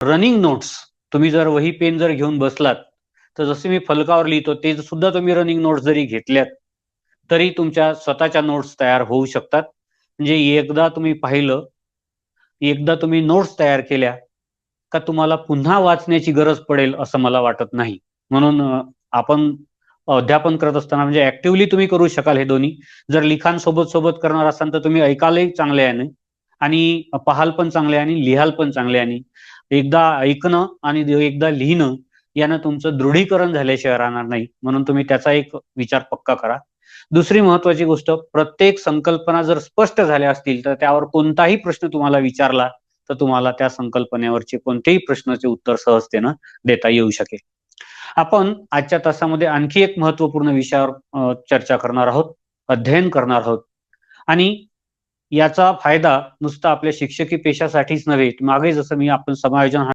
Running notes तुम्ही जर वही पेन जर घेऊन बसलात, तर जसे मी फलकावर लिहितो ते सुद्धा तुम्ही रनिंग नोट्स जरी घेतल्यात, तरी तुमच्या स्वतःच्या नोट्स तयार होऊ शकतात. म्हणजे एकदा तुम्ही पाहिलं, एकदा तुम्ही नोट्स तयार केल्या का तुम्हाला पुन्हा वाचण्याची गरज पडेल असं मला वाटत नाही. म्हणून आपण अध्यापन करत असताना म्हणजे ऍक्टिव्हली तुम्ही करू शकाल हे दोन्ही. जर लिखाण सोबत सोबत करणार असाल तर तुम्ही ऐकायलाही चांगले आहे आणि पाहाल पण चांगले आणि लिहाल पण चांगले आणि एकदा ऐकणं आणि एकदा लिहिणं यानं तुमचं दृढीकरण झाल्याशिवाय राहणार नाही. म्हणून तुम्ही त्याचा एक विचार पक्का करा. दुसरी महत्वाची गोष्ट, प्रत्येक संकल्पना जर स्पष्ट झाल्या असतील तर त्यावर कोणताही प्रश्न तुम्हाला विचारला तर तुम्हाला त्या संकल्पनेवरचे कोणतेही प्रश्नाचे उत्तर सहजतेनं देता येऊ शकेल. आपण आजच्या तासामध्ये आणखी एक महत्वपूर्ण विषयावर चर्चा करणार आहोत, अध्ययन करणार आहोत आणि याचा फायदा नुसता आपल्या शिक्षकी पेशासाठीच नव्हे, मागे जसं मी आपण समायोजन